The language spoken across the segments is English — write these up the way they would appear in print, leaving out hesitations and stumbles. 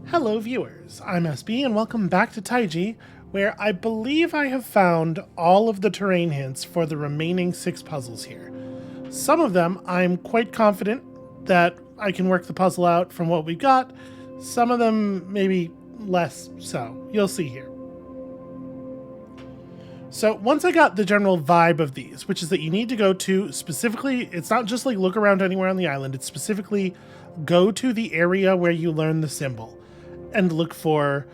Hello viewers, I'm SB and welcome back to Taiji, where I believe I have found all of the terrain hints for the remaining 6 puzzles here. Some of them I'm quite confident that I can work the puzzle out from what we've got, some of them maybe less so. You'll see here. So once I got the general vibe of these, which is that you need to go to specifically, it's not just like look around anywhere on the island, it's specifically go to the area where you learn the symbol and look for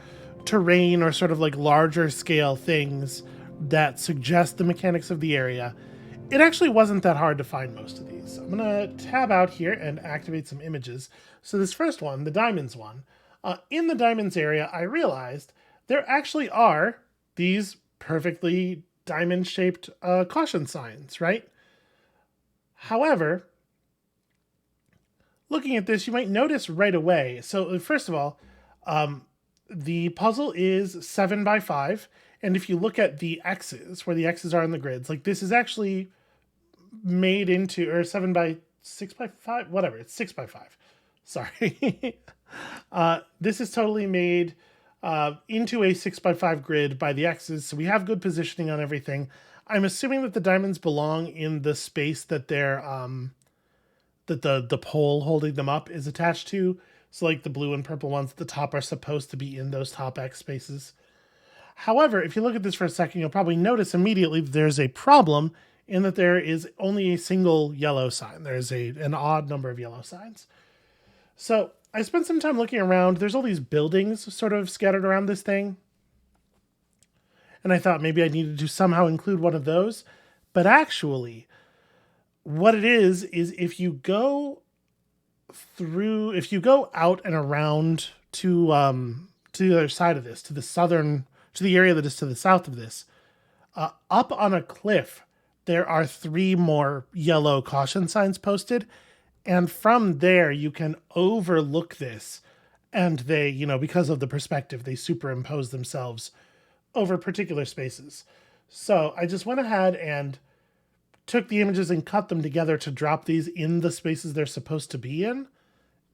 terrain or sort of like larger scale things that suggest the mechanics of the area. It actually wasn't that hard to find most of these. I'm gonna tab out here and activate some images. So this first one, the diamonds one, in the diamonds area, I realized there actually are these perfectly diamond-shaped caution signs, right? However, looking at this, you might notice right away. So first of all, the puzzle is 7 by 5, and if you look at the X's, where the X's are in the grids, like this is actually made into, or 7 by 6 by 5, whatever, it's 6 by 5. Sorry. This is totally made into a 6 by 5 grid by the X's, so we have good positioning on everything. I'm assuming that the diamonds belong in the space that they're that the pole holding them up is attached to. So like the blue and purple ones at the top are supposed to be in those top X spaces. However, if you look at this for a second, you'll probably notice immediately there's a problem in that there is only a single yellow sign. There's an odd number of yellow signs. So I spent some time looking around. There's all these buildings sort of scattered around this thing. And I thought maybe I needed to somehow include one of those. But actually, what it is if you go out and around to the other side of this, to the area that is to the south of this, up on a cliff, there are 3 more yellow caution signs posted. And from there, you can overlook this. And they, because of the perspective, they superimpose themselves over particular spaces. So I just went ahead and took the images and cut them together to drop these in the spaces they're supposed to be in.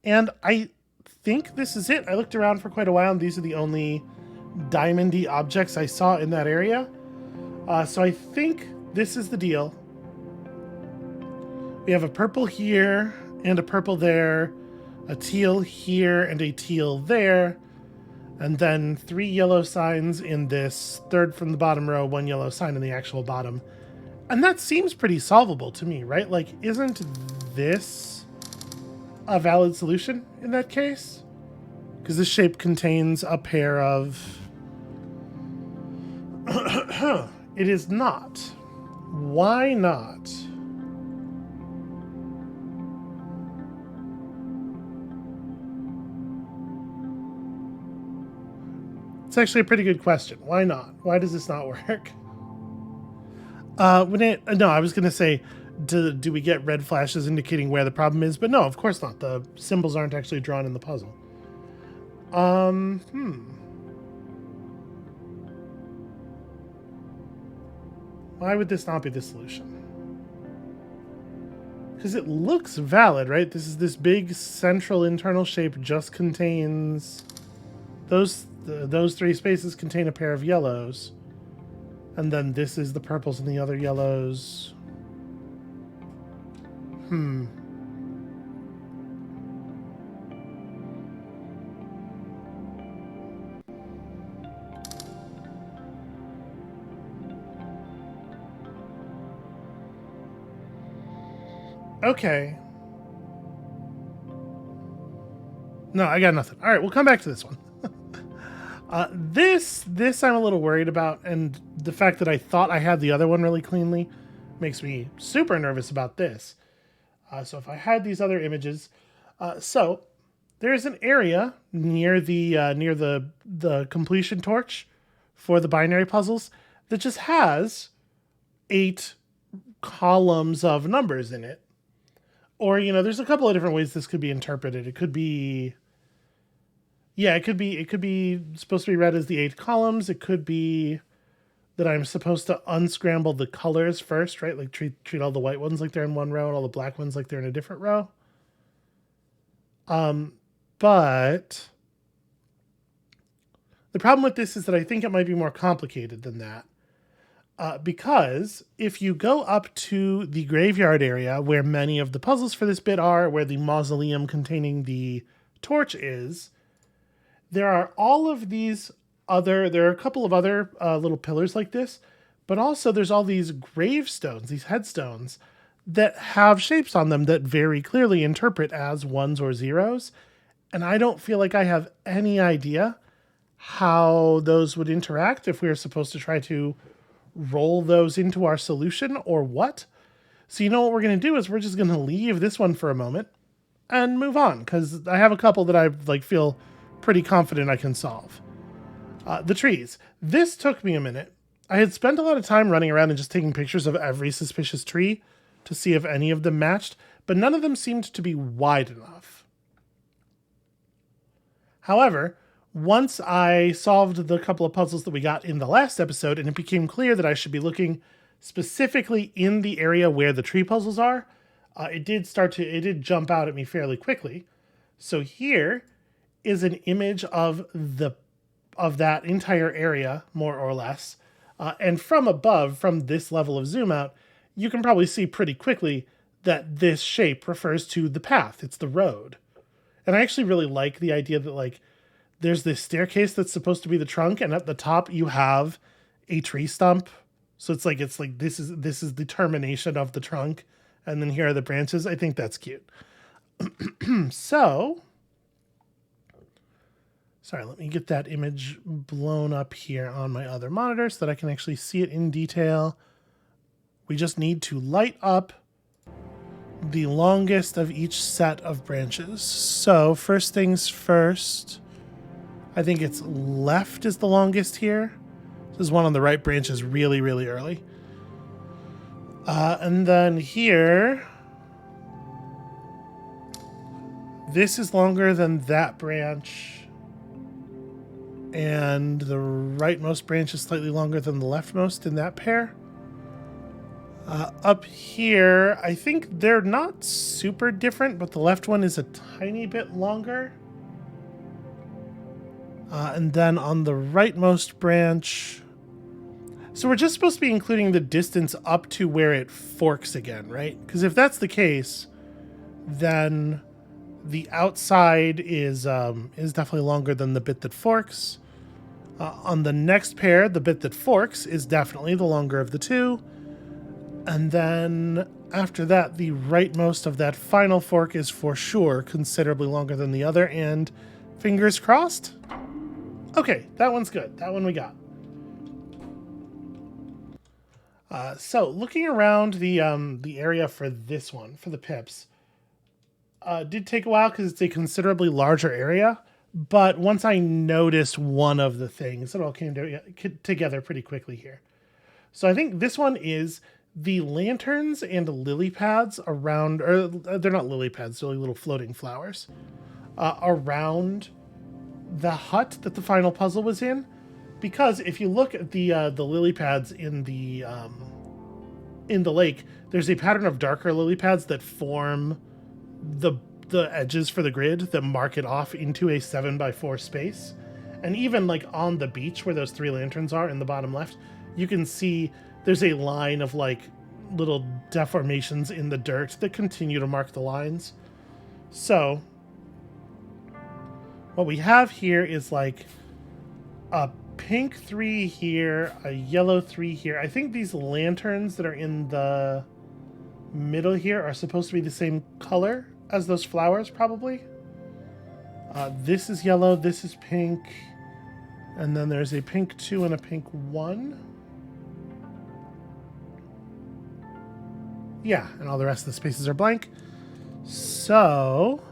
And I think this is it. I looked around for quite a while, and these are the only diamondy objects I saw in that area. So I think this is the deal. We have a purple here and a purple there, a teal here and a teal there, and then 3 yellow signs in this third from the bottom row, 1 yellow sign in the actual bottom. And that seems pretty solvable to me, right? Like, isn't this a valid solution in that case? Because this shape contains a pair of... It is not. Why not? It's actually a pretty good question. Why not? Why does this not work? I was going to say, do we get red flashes indicating where the problem is? But no, of course not. The symbols aren't actually drawn in the puzzle. Why would this not be the solution? Because it looks valid, right? This big central internal shape just contains those 3 spaces contain a pair of yellows. And then this is the purples and the other yellows. Okay. No, I got nothing. All right, we'll come back to this one. This I'm a little worried about, and the fact that I thought I had the other one really cleanly makes me super nervous about this. So if I had these other images, so there's an area near the completion torch for the binary puzzles that just has 8 columns of numbers in it. Or, there's a couple of different ways this could be interpreted. It could be... Yeah, it could be supposed to be read as the 8 columns. It could be that I'm supposed to unscramble the colors first, right? Like treat all the white ones like they're in one row and all the black ones like they're in a different row. But The problem with this is that I think it might be more complicated than that. Because if you go up to the graveyard area where many of the puzzles for this bit are, where the mausoleum containing the torch is, there are all of these there are a couple of other little pillars like this, but also there's all these gravestones, these headstones, that have shapes on them that very clearly interpret as ones or zeros. And I don't feel like I have any idea how those would interact if we were supposed to try to roll those into our solution or what. So you know what we're going to do is we're just going to leave this one for a moment and move on, because I have a couple that I feel pretty confident I can solve. The trees. This took me a minute. I had spent a lot of time running around and just taking pictures of every suspicious tree to see if any of them matched, but none of them seemed to be wide enough. However, once I solved the couple of puzzles that we got in the last episode, and it became clear that I should be looking specifically in the area where the tree puzzles are, it did jump out at me fairly quickly. So here is an image of that entire area, more or less. And from above, from this level of zoom out, you can probably see pretty quickly that this shape refers to the path. It's the road. And I actually really like the idea that there's this staircase that's supposed to be the trunk, and at the top you have a tree stump. So it's like this is the termination of the trunk, and then here are the branches. I think that's cute. So, sorry, let me get that image blown up here on my other monitor so that I can actually see it in detail. We just need to light up the longest of each set of branches. So first things first, I think it's left is the longest here. This one on the right branch is really, really early. And then here, this is longer than that branch. And the rightmost branch is slightly longer than the leftmost in that pair. Up here, I think they're not super different, but the left one is a tiny bit longer. And then on the rightmost branch, so we're just supposed to be including the distance up to where it forks again, right? Because if that's the case, then the outside is definitely longer than the bit that forks. On the next pair, the bit that forks is definitely the longer of the two. And then after that, the rightmost of that final fork is for sure considerably longer than the other, and fingers crossed. Okay, that one's good. That one we got. So looking around the area for this one, for the pips, did take a while because it's a considerably larger area. But once I noticed one of the things, it all came together pretty quickly here. So I think this one is the lanterns and lily pads around, or they're not lily pads, they're like little floating flowers, around the hut that the final puzzle was in. Because if you look at the lily pads in the lake, there's a pattern of darker lily pads that form the edges for the grid that mark it off into a 7x4 space. And even on the beach where those three lanterns are in the bottom left, you can see there's a line of little deformations in the dirt that continue to mark the lines. So what we have here is a pink 3 here, a yellow 3 here. I think these lanterns that are in the middle here are supposed to be the same color as those flowers, probably. This is yellow, this is pink, and then there's a pink 2 and a pink 1. Yeah, and all the rest of the spaces are blank. So,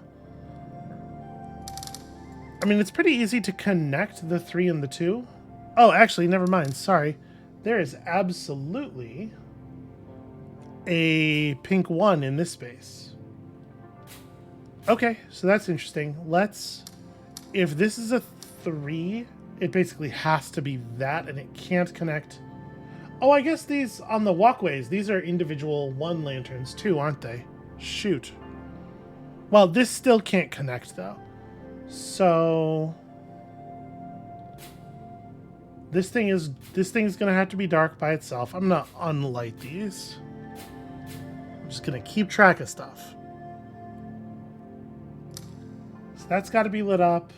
I mean, it's pretty easy to connect the 3 and the 2. Oh, actually, never mind. Sorry. There is absolutely a pink 1 in this space. Okay, so that's interesting. If this is a 3, it basically has to be that, and it can't connect. Oh, I guess these on the walkways, these are individual 1 lanterns too, aren't they? Shoot. Well, this still can't connect though. So This thing's gonna have to be dark by itself. I'm gonna unlight these. I'm just gonna keep track of stuff. So that's got to be lit up.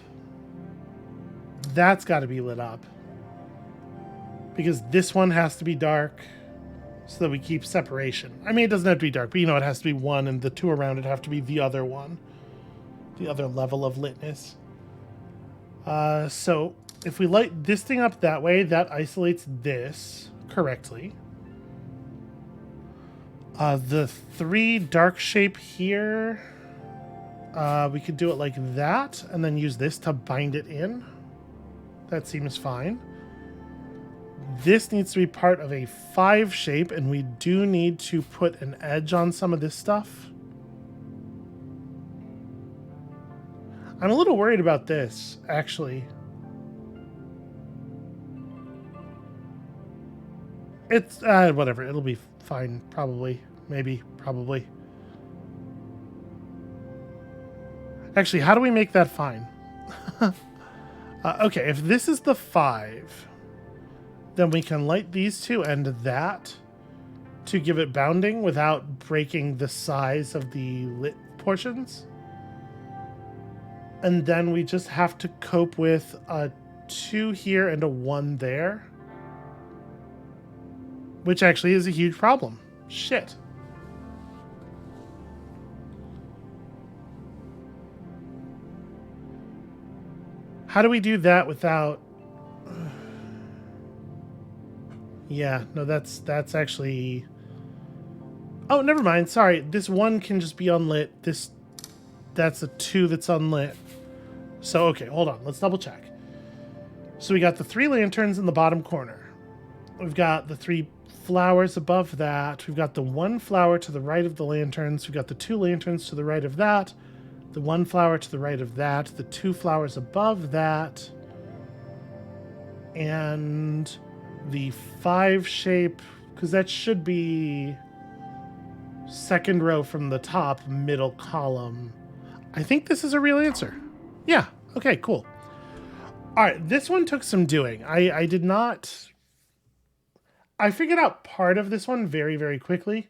That's got to be lit up. Because this one has to be dark so that we keep separation. I mean, it doesn't have to be dark, but you know, it has to be one, and the two around it have to be the other one. The other level of litness. So if we light this thing up that way, that isolates this correctly. The 3 dark shape here, we could do it like that, and then use this to bind it in. That seems fine. This needs to be part of a 5 shape, and we do need to put an edge on some of this stuff. I'm a little worried about this, actually. It's, whatever. It'll be fine, probably. Maybe, probably. Actually, how do we make that fine? Okay, if this is the 5, then we can light these two and that to give it bounding without breaking the size of the lit portions. And then we just have to cope with a 2 here and a 1 there. Which actually is a huge problem. Shit. How do we do that without... Yeah, no, that's actually... Oh, never mind. Sorry. This 1 can just be unlit. That's a 2 that's unlit. So, okay, hold on. Let's double check. So we got the 3 lanterns in the bottom corner. We've got the 3 flowers above that. We've got the 1 flower to the right of the lanterns. We've got the 2 lanterns to the right of that. The 1 flower to the right of that. The 2 flowers above that. And the 5 shape, because that should be second row from the top, middle column. I think this is a real answer. Yeah. Okay, cool. All right, this one took some doing. I did not... I figured out part of this one very, very quickly,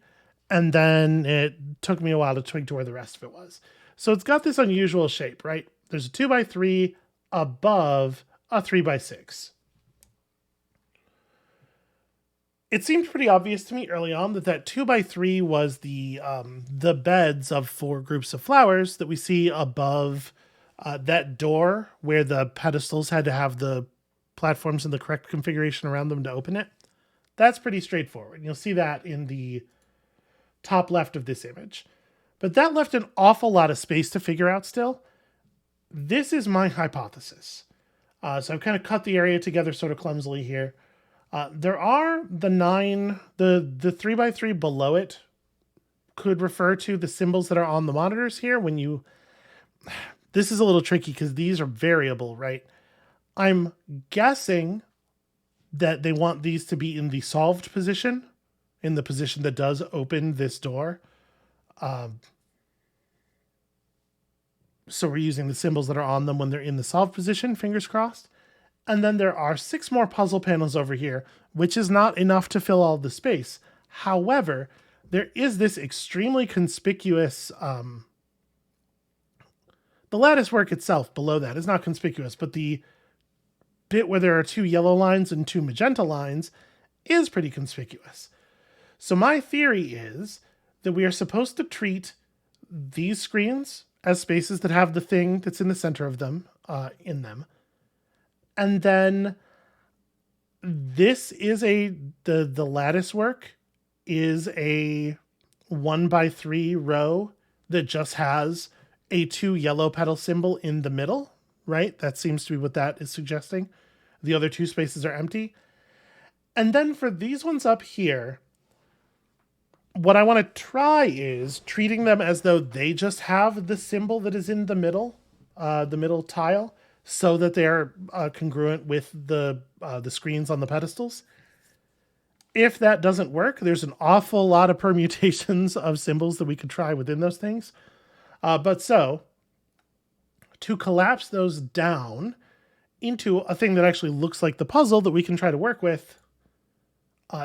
and then it took me a while to twig to where the rest of it was. So it's got this unusual shape, right? There's a 2x3 above a 3x6. It seemed pretty obvious to me early on that 2x3 was the beds of 4 groups of flowers that we see above that door where the pedestals had to have the platforms in the correct configuration around them to open it. That's pretty straightforward. You'll see that in the top left of this image. But that left an awful lot of space to figure out still. This is my hypothesis. So I've kind of cut the area together sort of clumsily here. There are the 9, the 3x3 below it could refer to the symbols that are on the monitors here when you... This is a little tricky because these are variable, right? I'm guessing that they want these to be in the solved position, in the position that does open this door. So we're using the symbols that are on them when they're in the solved position, fingers crossed. And then there are 6 more puzzle panels over here, which is not enough to fill all the space. However, there is this extremely conspicuous... the lattice work itself below that is not conspicuous, but the bit where there are 2 yellow lines and 2 magenta lines is pretty conspicuous. So my theory is that we are supposed to treat these screens as spaces that have the thing that's in the center of them, in them. And then this is the lattice work is a 1x3 row that just has a 2 yellow petal symbol in the middle, right? That seems to be what that is suggesting. The other 2 spaces are empty. And then for these ones up here, what I want to try is treating them as though they just have the symbol that is in the middle tile, so that they're congruent with the screens on the pedestals. If that doesn't work, there's an awful lot of permutations of symbols that we could try within those things. But so, to collapse those down into a thing that actually looks like the puzzle that we can try to work with,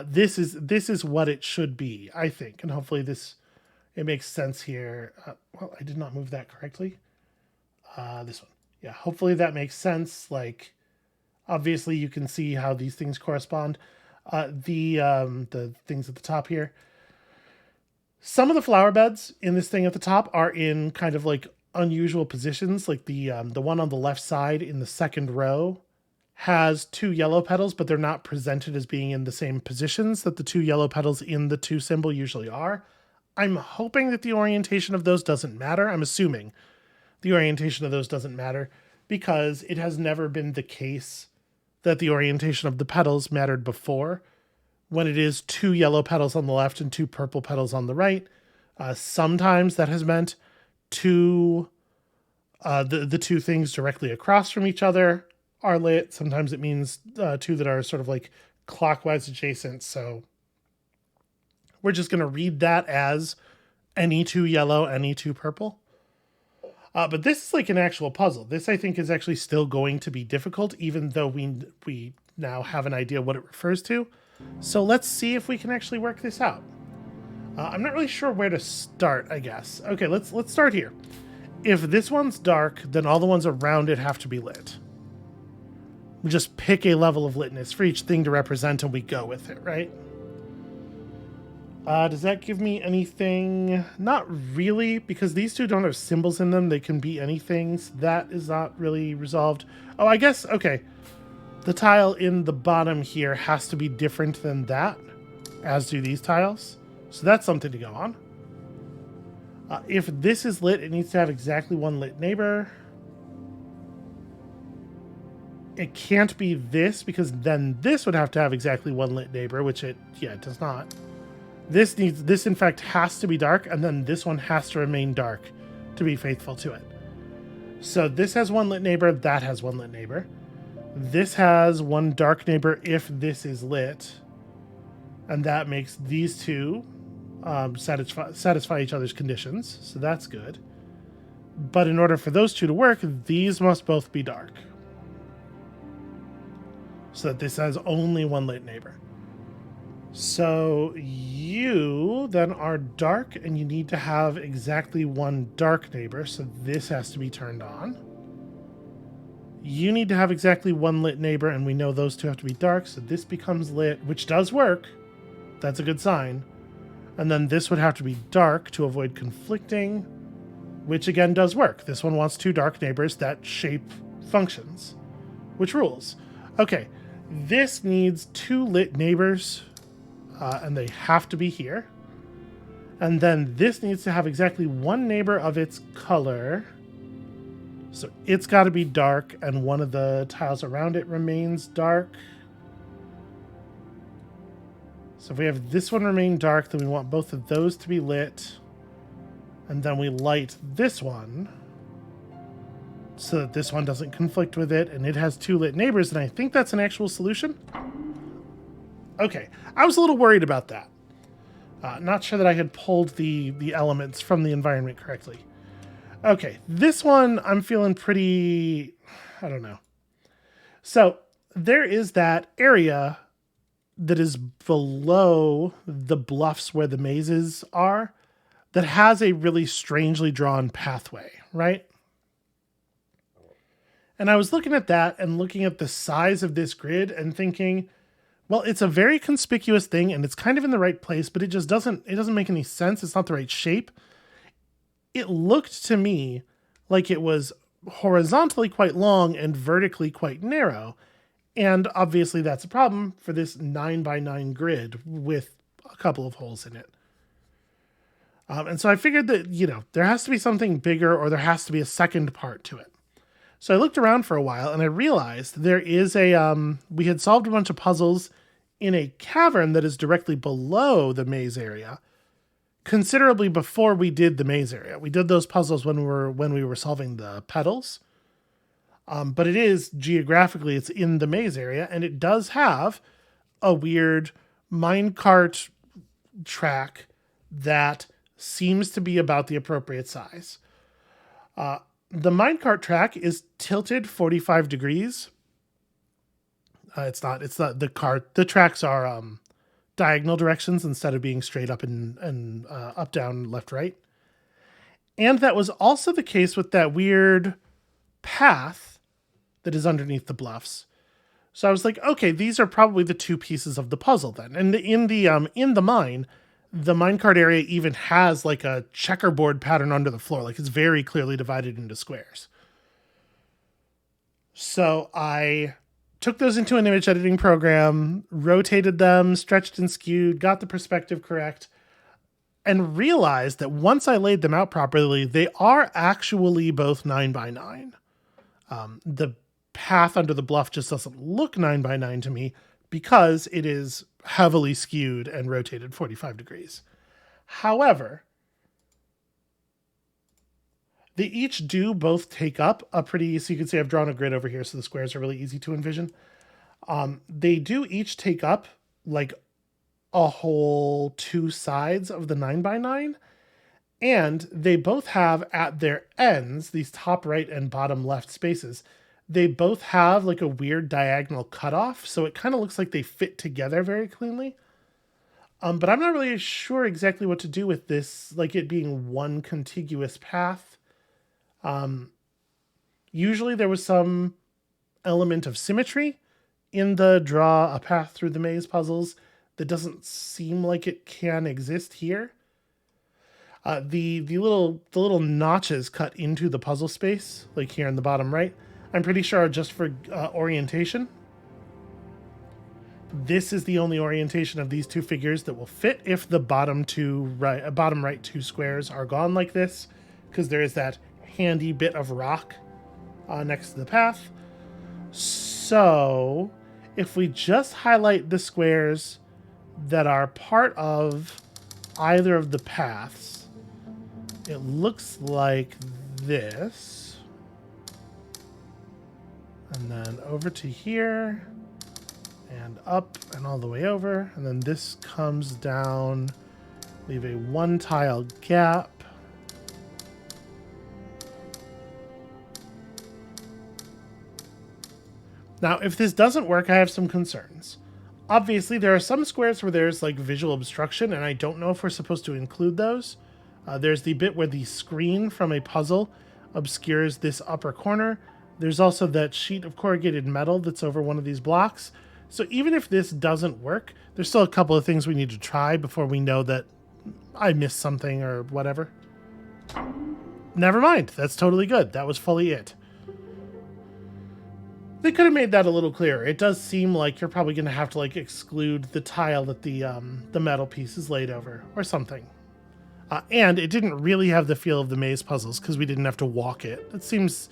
this is what it should be, I think. And hopefully it makes sense here. Well, I did not move that correctly. This one. Yeah, hopefully that makes sense. Like, obviously you can see how these things correspond. The things at the top here. Some of the flower beds in this thing at the top are in kind of like unusual positions. Like the one on the left side in the second row has 2 yellow petals, but they're not presented as being in the same positions that the 2 yellow petals in the 2 symbol usually are. I'm hoping that the orientation of those doesn't matter. I'm assuming the orientation of those doesn't matter because it has never been the case that the orientation of the petals mattered before. When it is 2 yellow petals on the left and 2 purple petals on the right, sometimes that has meant the 2 things directly across from each other are lit. Sometimes it means 2 that are sort of like clockwise adjacent. So we're just going to read that as any 2 yellow, any 2 purple. But this is like an actual puzzle. This, I think, is actually still going to be difficult, even though we now have an idea what it refers to. So let's see if we can actually work this out. I'm not really sure where to start, I guess. Okay, let's start here. If this one's dark, then all the ones around it have to be lit. We just pick a level of litness for each thing to represent and we go with it, right? Does that give me anything? Not really, because these 2 don't have symbols in them. They can be anything. So that is not really resolved. Oh, I guess, okay. The tile in the bottom here has to be different than that, as do these tiles. So that's something to go on. If this is lit, it needs to have exactly 1 lit neighbor. It can't be this, because then this would have to have exactly 1 lit neighbor, which it does not. This in fact has to be dark, and then this one has to remain dark to be faithful to it. So this has 1 lit neighbor, that has 1 lit neighbor. This has 1 dark neighbor if this is lit, and that makes these 2 satisfy each other's conditions, so that's good. But in order for those 2 to work, these must both be dark, so that this has only 1 lit neighbor. So you then are dark, and you need to have exactly 1 dark neighbor, so this has to be turned on. You need to have exactly 1 lit neighbor, and we know those 2 have to be dark, so this becomes lit, which does work. That's a good sign. And then this would have to be dark to avoid conflicting, which again does work. This one wants 2 dark neighbors that shape functions, which rules. Okay, this needs 2 lit neighbors, and they have to be here. And then this needs to have exactly 1 neighbor of its color. So it's got to be dark, and 1 of the tiles around it remains dark. So if we have this one remain dark, then we want both of those to be lit. And then we light this one so that this one doesn't conflict with it, and it has 2 lit neighbors, and I think that's an actual solution. Okay, I was a little worried about that. Not sure that I had pulled the elements from the environment correctly. Okay, this one I'm feeling pretty, I don't know. So there is that area that is below the bluffs where the mazes are that has a really strangely drawn pathway, right? And I was looking at that and looking at the size of this grid and thinking, well, it's a very conspicuous thing and it's kind of in the right place, but it doesn't make any sense. It's not the right shape. It looked to me like it was horizontally quite long and vertically quite narrow. And obviously that's a problem for this 9x9 grid with a couple of holes in it. And so I figured that, there has to be something bigger, or there has to be a second part to it. So I looked around for a while and I realized there is we had solved a bunch of puzzles in a cavern that is directly below the maze area, considerably before we did the maze area. We did those puzzles when we were solving the petals. But it is geographically, it's in the maze area, and it does have a weird minecart track that seems to be about the appropriate size. The minecart track is tilted 45 degrees It's not. It's not the cart. The tracks are diagonal directions instead of being straight up and up, down, left, right. And that was also the case with that weird path that is underneath the bluffs. So I was like, okay, these are probably the two pieces of the puzzle then. And in the mine, the minecart area even has like a checkerboard pattern under the floor. Like it's very clearly divided into squares. So I took those into an image editing program, rotated them, stretched and skewed, got the perspective correct, and realized that once I laid them out properly, they are actually both 9x9. The path under the bluff just doesn't look 9x9 to me because it is heavily skewed and rotated 45 degrees. However, they each do both take up a pretty, so you can see I've drawn a grid over here so the squares are really easy to envision. They do each take up like a whole two sides of the 9x9, and they both have at their ends, these top right and bottom left spaces, they both have like a weird diagonal cutoff, so it kind of looks like they fit together very cleanly. But I'm not really sure exactly what to do with this, like it being one contiguous path. Usually there was some element of symmetry in the draw a path through the maze puzzles that doesn't seem like it can exist here. The little notches cut into the puzzle space, like here in the bottom right, I'm pretty sure are just for orientation. This is the only orientation of these two figures that will fit if the bottom right two squares are gone like this, because there is that handy bit of rock next to the path. So if we just highlight the squares that are part of either of the paths, it looks like this. And then over to here and up and all the way over. And then this comes down, leave a one tile gap. Now, if this doesn't work, I have some concerns. Obviously, there are some squares where there's like visual obstruction, and I don't know if we're supposed to include those. There's the bit where the screen from a puzzle obscures this upper corner. There's also that sheet of corrugated metal that's over one of these blocks. So even if this doesn't work, there's still a couple of things we need to try before we know that I missed something or whatever. Never mind. That's totally good. That was fully it. They could have made that a little clearer. It does seem like you're probably going to have to like exclude the tile that the metal piece is laid over or something. And it didn't really have the feel of the maze puzzles because we didn't have to walk it. It seems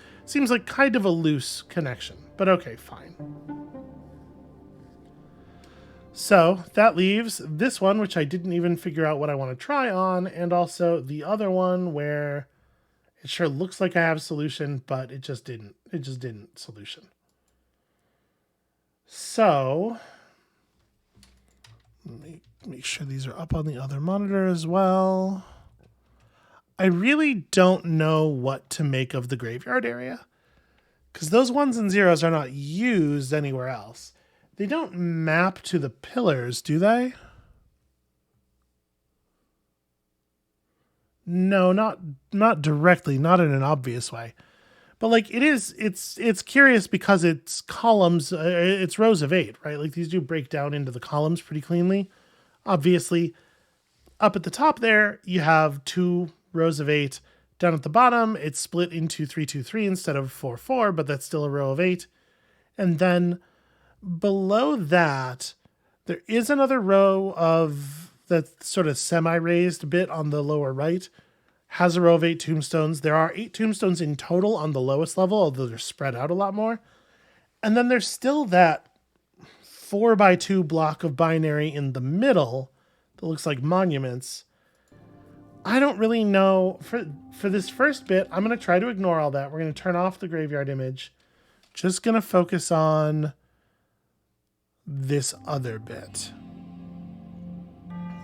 like kind of a loose connection, but okay, fine. So that leaves this one, which I didn't even figure out what I want to try on, and also the other one where it sure looks like I have a solution, but it just didn't. It just didn't solution. So let me make sure these are up on the other monitor as well. I really don't know what to make of the graveyard area because those ones and zeros are not used anywhere else. They don't map to the pillars, do they? No, not directly, not in an obvious way. But like it's curious because it's columns, it's rows of 8, right? Like these do break down into the columns pretty cleanly. Obviously, up at the top there, you have 2 rows of 8. Down at the bottom, it's split into 3, 2, 3 instead of 4, 4, but that's still a row of 8. And then below that, there is another row of that sort of semi-raised bit on the lower right. Has a row of 8 tombstones. There are 8 tombstones in total on the lowest level, although they're spread out a lot more. And then there's still that 4x2 block of binary in the middle that looks like monuments. I don't really know. For this first bit, I'm going to try to ignore all that. We're going to turn off the graveyard image. Just going to focus on this other bit.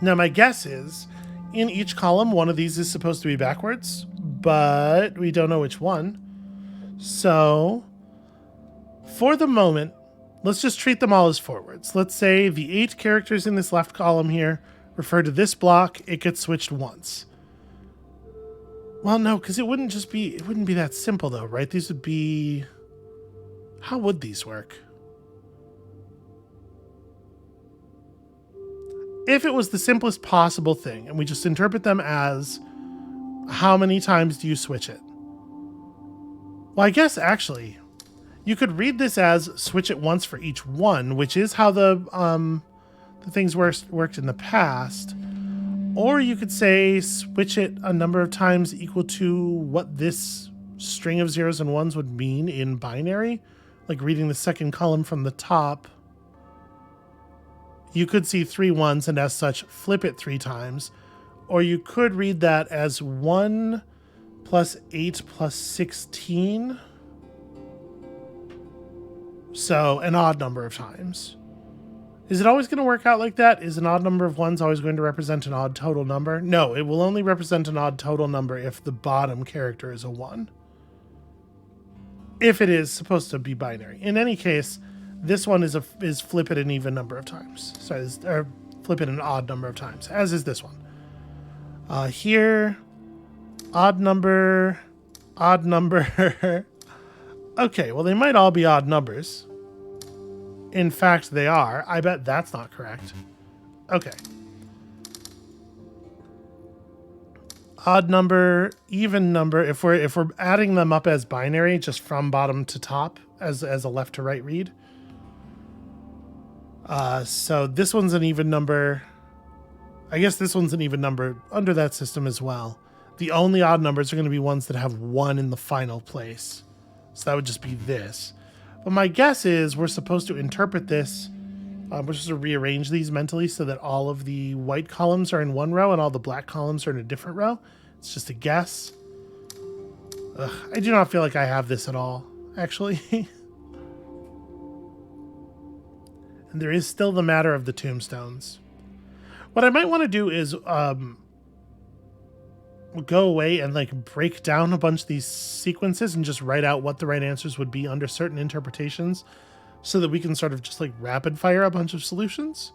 Now, my guess is in each column, one of these is supposed to be backwards, but we don't know which one. So, for the moment, Let's just treat them all as forwards. Let's say the 8 characters in this left column here refer to this block. It gets switched once. Well, no, because it wouldn't be that simple though, right? These would be... How would these work? If it was the simplest possible thing, and we just interpret them as how many times do you switch it? Well, I guess actually, you could read this as switch it once for each one, which is how the things worked in the past. Or you could say switch it a number of times equal to what this string of zeros and ones would mean in binary, like reading the second column from the top. You could see 3 ones and as such flip it 3 times. Or you could read that as 1 plus 8 plus 16. So an odd number of times. Is it always going to work out like that? Is an odd number of ones always going to represent an odd total number? No, it will only represent an odd total number if the bottom character is a 1. If it is supposed to be binary. In any case, this one is flip it an even number of times. Sorry, or flip it an odd number of times, as is this one. Here, odd number, odd number. Okay, well, they might all be odd numbers. In fact, they are. I bet that's not correct. Okay. Odd number, even number. If we're adding them up as binary, just from bottom to top, as a left to right read. So this one's an even number. I guess this one's an even number under that system as well. The only odd numbers are going to be ones that have 1 in the final place. So that would just be this. But my guess is we're supposed to interpret this. We're supposed to rearrange these mentally so that all of the white columns are in one row and all the black columns are in a different row. It's just a guess. Ugh, I do not feel like I have this at all, actually. And there is still the matter of the tombstones. What I might want to do is go away and like break down a bunch of these sequences and just write out what the right answers would be under certain interpretations so that we can sort of just like rapid fire a bunch of solutions.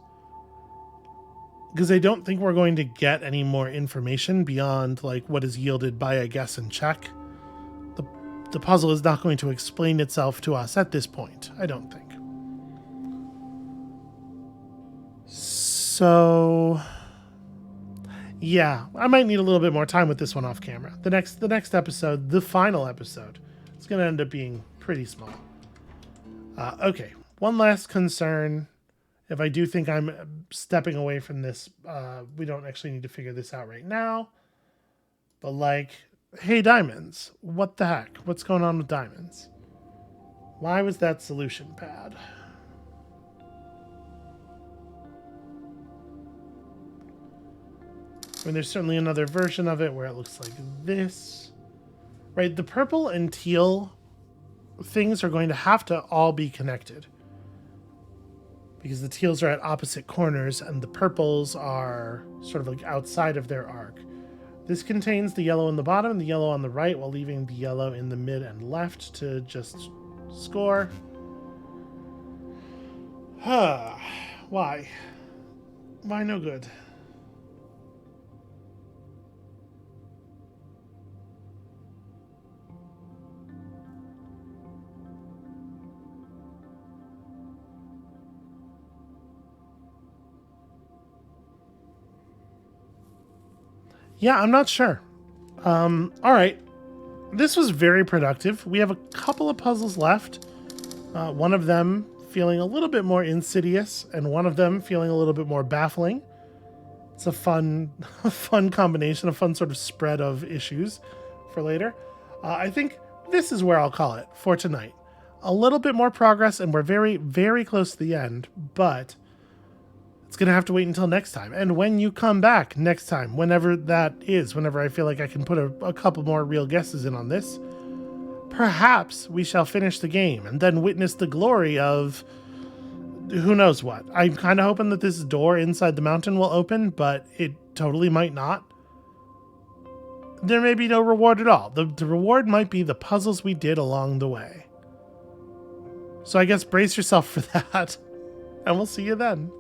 Because I don't think we're going to get any more information beyond like what is yielded by a guess and check. The puzzle is not going to explain itself to us at this point, I don't think. So yeah, I might need a little bit more time with this one off camera. The next episode, the final episode, it's going to end up being pretty small. Okay, one last concern. If I do think I'm stepping away from this, we don't actually need to figure this out right now. But like, hey, diamonds, what the heck? What's going on with diamonds? Why was that solution bad? I mean, there's certainly another version of it where it looks like this. Right, the purple and teal things are going to have to all be connected. Because the teals are at opposite corners and the purples are sort of like outside of their arc. This contains the yellow in the bottom and the yellow on the right while leaving the yellow in the mid and left to just score. Why? Why no good? Yeah, I'm not sure. All right. This was very productive. We have a couple of puzzles left. One of them feeling a little bit more insidious and one of them feeling a little bit more baffling. It's a fun combination, a fun sort of spread of issues for later. I think this is where I'll call it for tonight. A little bit more progress and we're very, very close to the end, but it's going to have to wait until next time. And when you come back next time, whenever that is, whenever I feel like I can put a couple more real guesses in on this, perhaps we shall finish the game and then witness the glory of who knows what. I'm kind of hoping that this door inside the mountain will open, but it totally might not. There may be no reward at all. The reward might be the puzzles we did along the way. So I guess brace yourself for that, and we'll see you then.